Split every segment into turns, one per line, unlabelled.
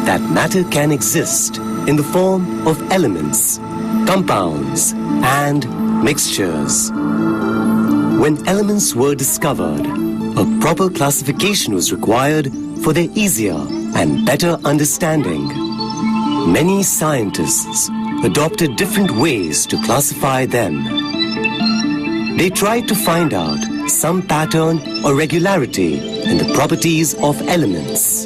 that matter can exist in the form of elements, compounds, and mixtures. When elements were discovered, a proper classification was required for their easier and better understanding. Many scientists adopted different ways to classify them. They tried to find out some pattern or regularity in the properties of elements.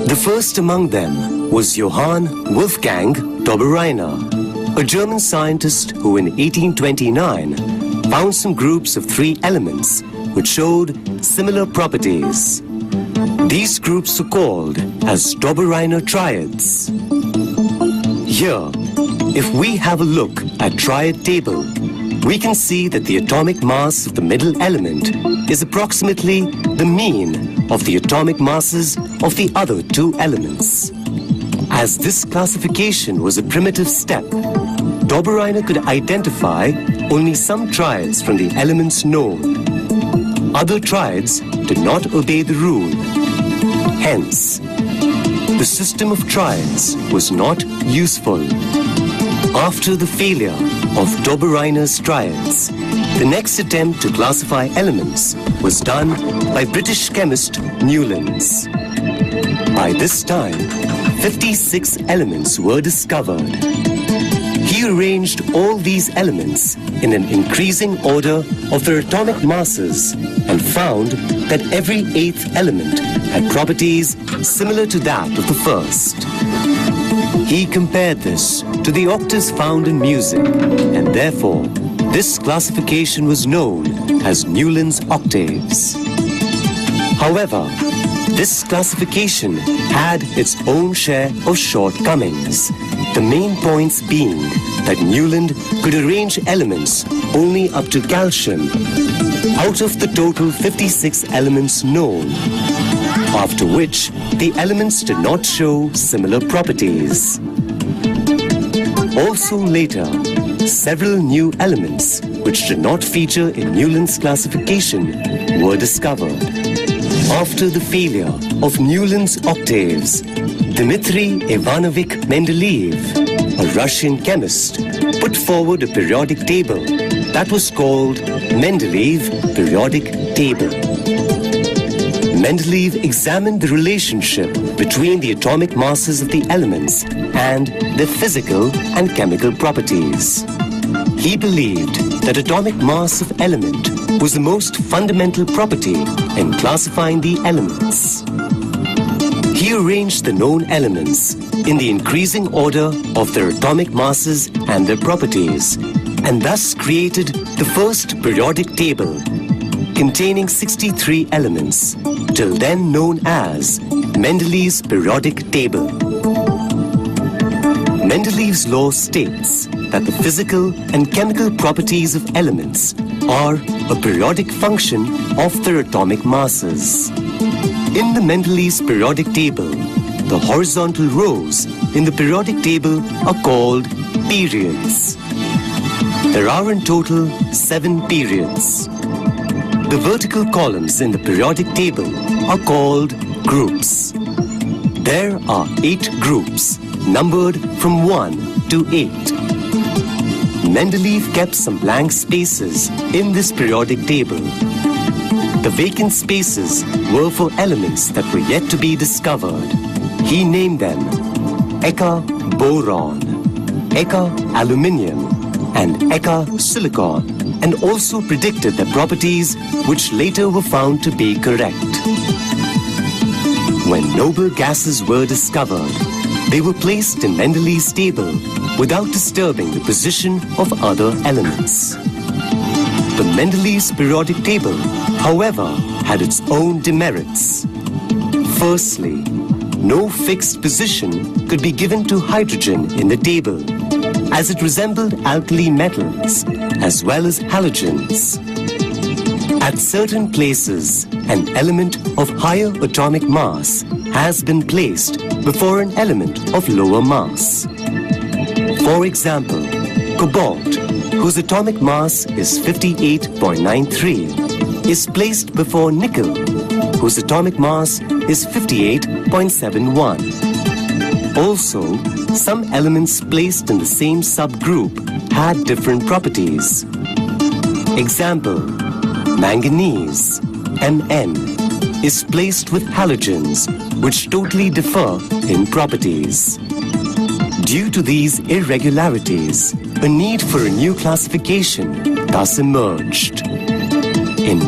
The first among them was Johann Wolfgang Dobereiner, a German scientist who in 1829 found some groups of 3 elements which showed similar properties. These groups are called as Dobereiner triads. Here, if we have a look at triad table, we can see that the atomic mass of the middle element is approximately the mean of the atomic masses of the other 2 elements. As this classification was a primitive step, Dobereiner could identify only some triads from the elements known. Other triads did not obey the rule. Hence, the system of triads was not useful. After the failure of Dobereiner's triads, the next attempt to classify elements was done by British chemist Newlands. By this time, 56 elements were discovered. He arranged all these elements in an increasing order of their atomic masses and found that every 8th element had properties similar to that of the first. He compared this to the octaves found in music, and therefore this classification was known as Newland's octaves. However, this classification had its own share of shortcomings, the main points being that Newland could arrange elements only up to calcium out of the total 56 elements known, after which the elements did not show similar properties. Also later, several new elements which did not feature in Newland's classification were discovered. After the failure of Newland's octaves, Dmitry Ivanovich Mendeleev, a Russian chemist, put forward a periodic table that was called Mendeleev Periodic Table. Mendeleev examined the relationship between the atomic masses of the elements and their physical and chemical properties. He believed that atomic mass of element was the most fundamental property in classifying the elements. He arranged the known elements in the increasing order of their atomic masses and their properties, and thus created the first periodic table containing 63 elements, till then known as Mendeleev's periodic table. Mendeleev's law states that the physical and chemical properties of elements are a periodic function of their atomic masses. In the Mendeleev's periodic table, the horizontal rows in the periodic table are called periods. There are in total 7 periods. The vertical columns in the periodic table are called groups. There are 8 groups, numbered from 1 to 8. Mendeleev kept some blank spaces in this periodic table. The vacant spaces were for elements that were yet to be discovered. He named them Eka boron, Eka aluminium, and Eka silicon, and also predicted their properties, which later were found to be correct. When noble gases were discovered, they were placed in Mendeleev's table without disturbing the position of other elements. The Mendeleev's periodic table, however, had its own demerits. Firstly, no fixed position could be given to hydrogen in the table, as it resembled alkali metals as well as halogens. At certain places, an element of higher atomic mass has been placed before an element of lower mass. For example, cobalt, whose atomic mass is 58.93, is placed before nickel, whose atomic mass is 58.71. Also, some elements placed in the same subgroup had different properties. Example, manganese, Mn, is placed with halogens which totally differ in properties. Due to these irregularities, a need for a new classification thus emerged. In